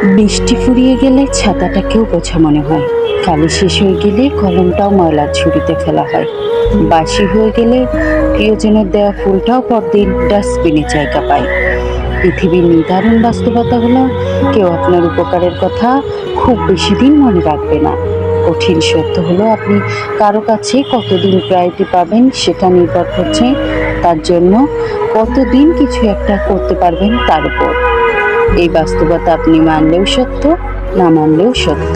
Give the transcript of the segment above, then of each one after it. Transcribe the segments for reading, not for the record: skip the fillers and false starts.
বৃষ্টি ফুরিয়ে গেলে ছাতাটাকেও বোঝা মনে হয়, কালি শেষ হয়ে গেলে কলমটাও ময়লার ঝুড়িতে ফেলা হয়, বাসি হয়ে গেলে প্রিয়জনের দেওয়া ফুলটাও পরদিন ডাস্টবিনে জায়গা পায়। পৃথিবীর নিদারুণ বাস্তবতা হলো, কেউ আপনার উপকারের কথা খুব বেশি দিন মনে রাখবে না। কঠিন সত্য হলো, আপনি কারো কাছে কতদিন প্রায়োরিটি পাবেন সেটা নির্ভর করছে তার জন্য কতদিন কিছু একটা করতে পারবেন তার উপর। এই বাস্তবতা আপনি মানলেও সত্য, না মানলেও সত্য।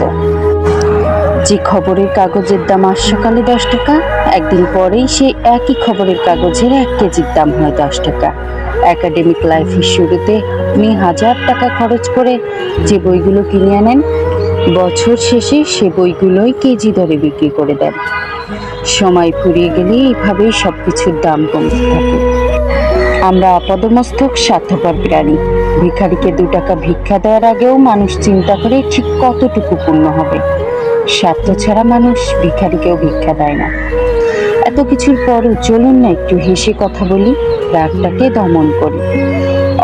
যে খবরের কাগজের দাম আজ সকালে 10 টাকা, একদিন পরেই সেই একই খবরের কাগজের 1 কেজির দাম হয় 10 টাকা। একাডেমিক লাইফের শুরুতে আপনি 1000 টাকা খরচ করে যে বইগুলো কিনে আনেন, বছর শেষে সে বইগুলোই কেজি দরে বিক্রি করে দেন। সময় ফুরিয়ে গেলে এইভাবেই সবকিছুর দাম কমতে থাকে। আমরা আপাদমস্তক স্বার্থপর প্রাণী। ভিখারিকে 2 টাকা ভিক্ষা দেওয়ার আগেও মানুষ চিন্তা করে ঠিক কতটুকু পূর্ণ হবে। স্বার্থ ছাড়া মানুষ ভিখারিকেও ভিক্ষা দেয় না। এত কিছুর পরও চলুন না একটু হেসে কথা বলি, রাগটাকে দমন করি,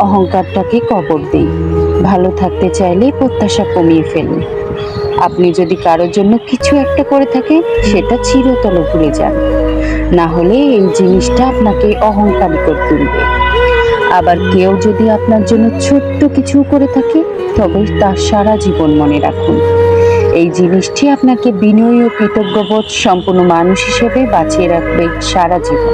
অহংকারটাকে কবর দিই। ভালো থাকতে চাইলে প্রত্যাশা কমিয়ে ফেলুন। আপনি যদি কারোর জন্য কিছু একটা করে থাকেন, সেটা চিরতরে ভুলে যান, না হলে এই জিনিসটা আপনাকে অহংকারী করে তুলবে। আবার কেউ যদি আপনার জন্য ছোট্ট কিছু করে থাকে, তবে তার সারা জীবন মনে রাখুন। এই জিনিসটি আপনাকে বিনয়ী ও কৃতজ্ঞবোধ সম্পন্ন মানুষ হিসেবে বাঁচিয়ে রাখবে সারা জীবন।